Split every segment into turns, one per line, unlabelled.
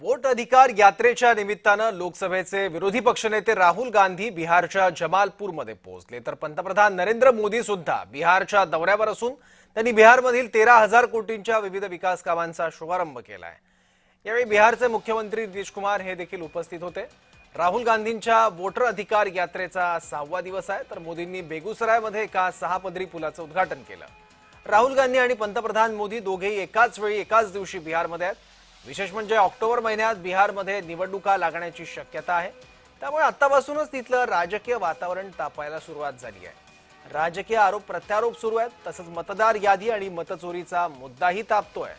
Vote अधिकार यात्रेच्या निमित्तानं लोकसभेचे विरोधी पक्षनेते राहुल गांधी बिहारच्या जमालपूरमध्ये पोहोचले तर पंतप्रधान नरेंद्र मोदी सुद्धा बिहारच्या दौऱ्यावर असून त्यांनी बिहारमधील 13,000 कोटींच्या विविध विकास कामांचा शुभारंभ केलाय। यावेळी बिहारचे मुख्यमंत्री नितीश कुमार हे देखील उपस्थित होते। राहुल गांधींच्या वोटर अधिकार यात्रेचा 6वा दिवस आहे तर मोदींनी बेगुसरायमध्ये एका 6 पदरी पुलाचं उद्घाटन केलं। राहुल गांधी आणि पंतप्रधान मोदी दोघेही एकाच वेळी एकाच दिवशी बिहारमध्ये आहेत। विशेष म्हणजे ऑक्टोबर महिन्यात बिहारमध्ये निवडणुका लागण्याची शक्यता आहे, त्यामुळे आतापासूनच तिथलं राजकीय वातावरण तापायला सुरुवात झाली आहे। राजकीय आरोप प्रत्यारोप सुरू आहेत, तसंच मतदार यादी आणि मतचोरीचा मुद्दाही तापतोय।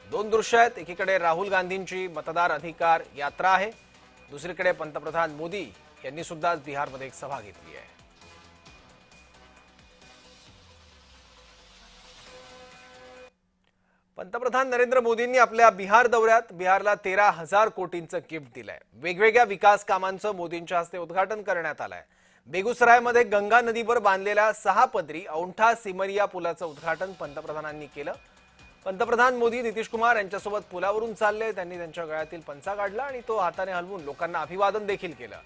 दोन दृश्य आहेत, एकीकडे राहुल गांधींची मतदार अधिकार यात्रा आहे, दुसरीकडे पंतप्रधान मोदी यांनी सुद्धा बिहारमध्ये एक सभा घेतली आहे। पंतप्रधान नरेंद्र मोदींनी आपल्या बिहार दौऱ्यात बिहारला 13,000 कोटींचं गिफ्ट दिलंय। वेगवेगळ्या विकास कामांचं मोदींच्या हस्ते उद्घाटन करण्यात आलंय। बेगुसरायमध्ये गंगा नदीवर बांधलेल्या 6 पदरी औंठा सिमरिया पुलाचं उद्घाटन पंतप्रधानांनी केलं। पंतप्रधान मोदी नितीश कुमार यांच्यासोबत पुलावरून चालले, त्यांनी त्यांच्या गळ्यातील पंचा काढला आणि तो हाताने हलवून लोकांना अभिवादन देखील केलं।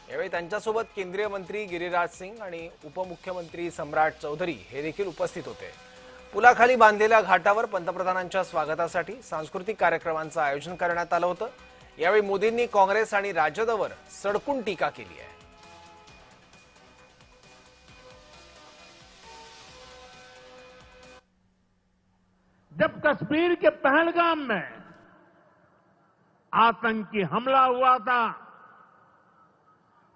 यावेळी त्यांच्यासोबत केंद्रीय मंत्री गिरिराज सिंग आणि उपमुख्यमंत्री सम्राट चौधरी हे देखील उपस्थित होते। पुलाखाली बांधलेल्या घाटावर पंतप्रधानांच्या स्वागतासाठी सांस्कृतिक कार्यक्रमांचं आयोजन करण्यात आलं होतं। यावेळी मोदींनी काँग्रेस आणि राजदवर सडकून टीका केली आहे।
जब कश्मीर के पहलगाम में आतंकी हमला हुआ था,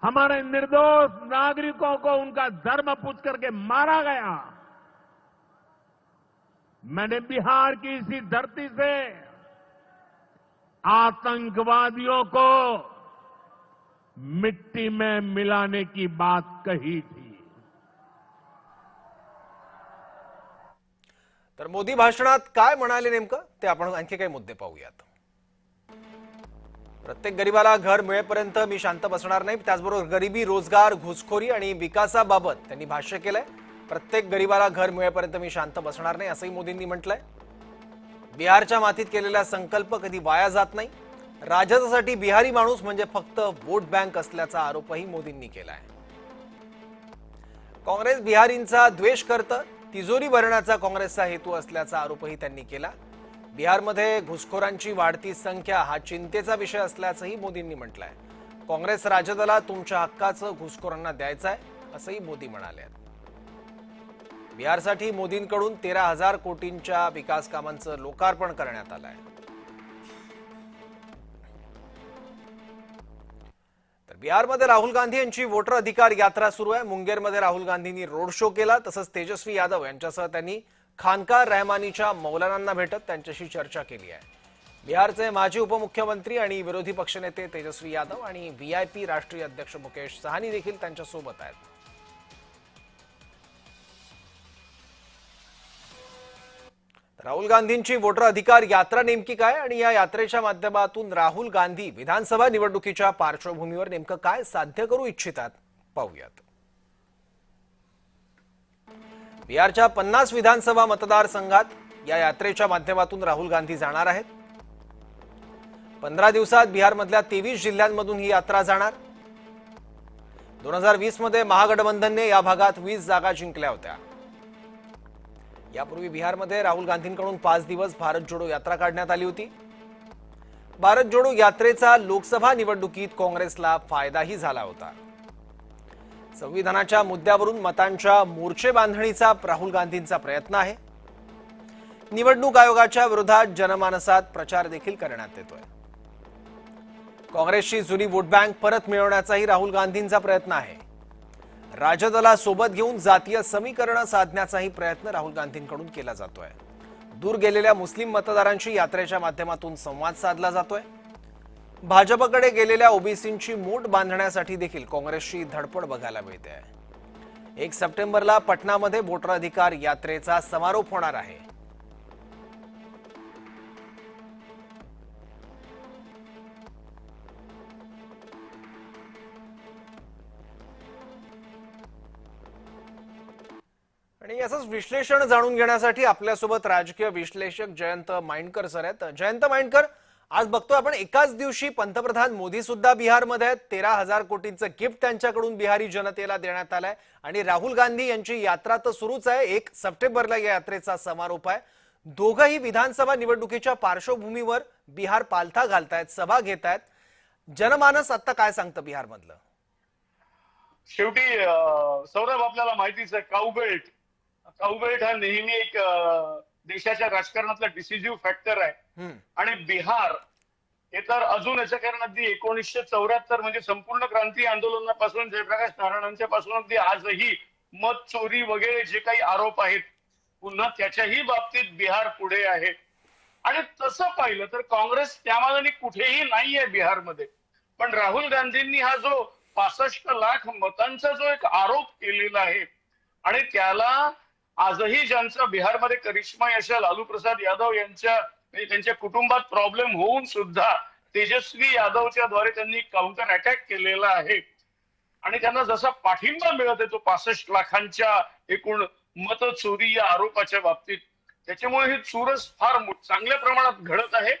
हमारे निर्दोष नागरिकों को उनका धर्म पूछ करके मारा गया, मैंने बिहार की इसी धरती से आतंकवादियों को मिट्टी में मिलाने की बात कही थी।
तर मोदी भाषणात काय म्हणाले नेमकं ते आपण आणखी काही मुद्दे पाहूयात। प्रत्येक गरीबाला घर मिळेपर्यंत मी शांत बसणार नाही, त्याचबरोबर गरिबी, रोजगार, घुसखोरी आणि विकासाबाबत त्यांनी भाष्य केलंय। प्रत्येक गरीबाला घर मिळेपर्यंत मी शांत बसणार नाही असंही मोदींनी म्हटलंय। बिहारच्या मातीत केलेला संकल्प कधी वाया जात नाही। राजकारणासाठी बिहारी माणूस म्हणजे फक्त वोट बँक असल्याचा आरोपही मोदींनी केलाय। काँग्रेस बिहारींचा द्वेष करतं, तिजोरी भरण्याचा काँग्रेसचा हेतू असल्याचा आरोपही त्यांनी केला। बिहारमध्ये घुसखोरांची वाढती संख्या हा चिंतेचा विषय असल्याचंही मोदींनी म्हटलंय। काँग्रेस राजदला तुमच्या हक्काचं घुसखोरांना द्यायचं आहे असंही मोदी म्हणाले। बिहारसाठी मोदींकडून 13,000 कोटींच्या विकास कामांचं लोकार्पण करण्यात आलंय। तर बिहारमध्ये राहुल गांधी यांची वोटर अधिकार यात्रा सुरू आहे। मुंगेरमध्ये राहुल गांधींनी रोड शो केला, तसंच तेजस्वी यादव यांच्यासह त्यांनी खानका रहमानीच्या मौलानांना भेटत त्यांच्याशी चर्चा केली आहे। बिहारचे माजी उपमुख्यमंत्री आणि विरोधी पक्षनेते तेजस्वी यादव आणि व्हीआयपी राष्ट्रीय अध्यक्ष मुकेश सहानी देखील त्यांच्यासोबत आहेत। राहुल गांधींची वोटर अधिकार यात्रा नेमकी काय आणि या यात्रेच्या माध्यमातून राहुल गांधी विधानसभा निवडणुकीच्या पार्श्वभूमीवर नेमकं काय साध्य करू इच्छितात पाहूयात। बिहारच्या 50 विधानसभा मतदारसंघात या यात्रेच्या माध्यमातून राहुल गांधी जाणार आहेत। 15 दिवसात बिहारमधल्या 23 जिल्ह्यांमधून ही यात्रा जाणार। 2020 मध्ये महागठबंधनने या भागात 20 जागा जिंकल्या होत्या। यापूर्वी बिहारमध्ये राहुल गांधींकडून 5 दिवस भारत जोडो यात्रा काढण्यात आली होती। भारत जोडो यात्रेचा लोकसभा निवडणुकीत काँग्रेसला फायदाही झाला होता। संविधानाच्या मुद्द्यावरून मतांच्या मोर्चे बांधणीचा राहुल गांधींचा प्रयत्न आहे। निवडणूक आयोगाच्या विरोधात जनमानसात प्रचार देखील करण्यात येतोय। काँग्रेसची जुनी वोट बँक परत मिळवण्याचाही राहुल गांधींचा प्रयत्न आहे। राजदला सोबत घेऊन जातीय समीकरण साधण्याचाही प्रयत्न राहुल गांधींकडून केला जातोय। दूर गेलेल्या मुस्लिम मतदारांशी यात्रेच्या माध्यमातून संवाद साधला जातोय। भाजपकडे गेलेल्या ओबीसींची मोट बांधण्यासाठी देखील काँग्रेसची धडपड बघायला मिळते। 1 सप्टेंबरला पटनामध्ये वोटर अधिकार यात्रेचा समारोप होणार आहे। आणि आणि असंच विश्लेषण जाणून घेण्यासाठी आपल्यासोबत राजकीय विश्लेषक जयंत माइंडकर सर आहेत. जयंत माइंडकर, आज बघतोय आपण एकाच दिवशी पंतप्रधान मोदी सुद्धा बिहारमध्ये आहेत. 13,000 कोटींचं गिफ्ट त्यांच्याकडून बिहारी जनतेला देण्यात आलंय आणि राहुल गांधी यांची यात्रा तर सुरूच आहे. 1 सप्टेंबरला या यात्रेचा समारोप आहे. दोघंही विधानसभा निवडणुकीच्या पार्श्वभूमीवर बिहार पालथा घालतायत, सभा घेतायत. जनमानस आता काय सांगतं बिहारमधलं?
शेवटी सौरभ आपल्याला माहितीच आहे, काउबेल्ट हा नेहमी एक देशाच्या राजकारणातला डिसिजिव्ह फॅक्टर आहे. आणि बिहार हे तर अजून याचं कारण अगदी 1974 म्हणजे संपूर्ण क्रांती आंदोलनापासून जयप्रकाश नारायणांच्या पासून अगदी आजही मत चोरी वगैरे जे काही आरोप आहेत, पुन्हा त्याच्याही बाबतीत बिहार पुढे आहे. आणि तसं पाहिलं तर काँग्रेस त्या मानाने कुठेही नाहीये बिहारमध्ये. पण राहुल गांधींनी हा जो 65 लाख मतांचा जो एक आरोप केलेला आहे आणि त्याला आजही ज्यांचा बिहारमध्ये करिश्मा यशा लालू प्रसाद यादव यांच्या म्हणजे त्यांच्या कुटुंबात प्रॉब्लेम होऊन सुद्धा तेजस्वी यादवच्या द्वारे त्यांनी काउंटर अटॅक केलेला आहे आणि त्यांना जसा पाठिंबा मिळत आहे तो 65 लाखांच्या एकूण मत चोरी या आरोपाच्या बाबतीत, त्याच्यामुळे ही चुरस फार चांगल्या प्रमाणात घडत आहे.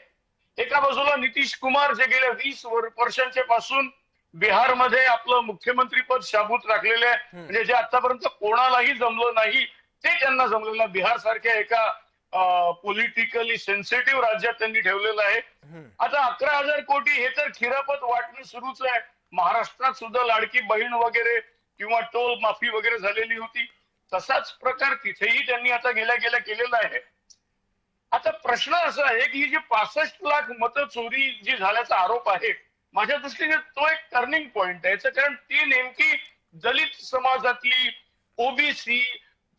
एका बाजूला नितीश कुमार जे गेल्या 20 वर्षांच्या पासून बिहारमध्ये आपलं मुख्यमंत्री पद शाबूत राखलेले आहे, म्हणजे जे आतापर्यंत कोणालाही जमलं नाही ते त्यांना जमलेलं. बिहार सारख्या एका पॉलिटिकली सेन्सिटिव्ह राज्यात त्यांनी ठेवलेलं आहे. आता 11,000 कोटी हे तर खिरापत वाटणं सुरूच आहे. महाराष्ट्रात सुद्धा लाडकी बहीण वगैरे किंवा टोल माफी वगैरे झालेली होती, तसाच प्रकार तिथेही त्यांनी आता गेल्या केलेला आहे. आता प्रश्न असा आहे की ही जी 65 लाख मतं चोरी जी झाल्याचा आरोप आहे, माझ्या दृष्टीने तो एक टर्निंग पॉइंट आहे. याचं कारण ती नेमकी दलित समाजातली, ओबीसी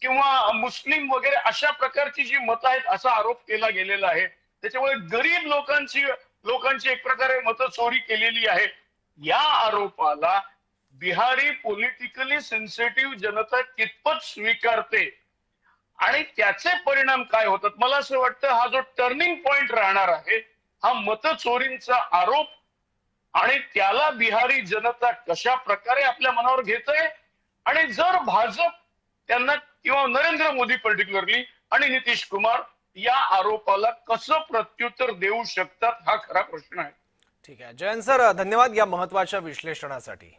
किंवा मुस्लिम वगैरे अशा प्रकारची जी मतं आहेत असा आरोप केला गेलेला आहे. त्याच्यामुळे गरीब लोकांची एक प्रकारे मतं चोरी केलेली आहे. या आरोपाला बिहारी पॉलिटिकली सेन्सिटिव्ह जनता कितपत स्वीकारते आणि त्याचे परिणाम काय होतात, मला असं वाटतं हा जो टर्निंग पॉइंट राहणार आहे हा मतचोरींचा आरोप आणि त्याला बिहारी जनता कशा प्रकारे आपल्या मनावर घेतय आणि जर भाजप त्यांना किंवा नरेंद्र मोदी पर्टिक्युलरली आणि नितीश कुमार या आरोपाला कसं प्रत्युत्तर देऊ शकतात हा खरा प्रश्न आहे.
ठीक आहे जयंत सर, धन्यवाद या महत्वाच्या विश्लेषणासाठी.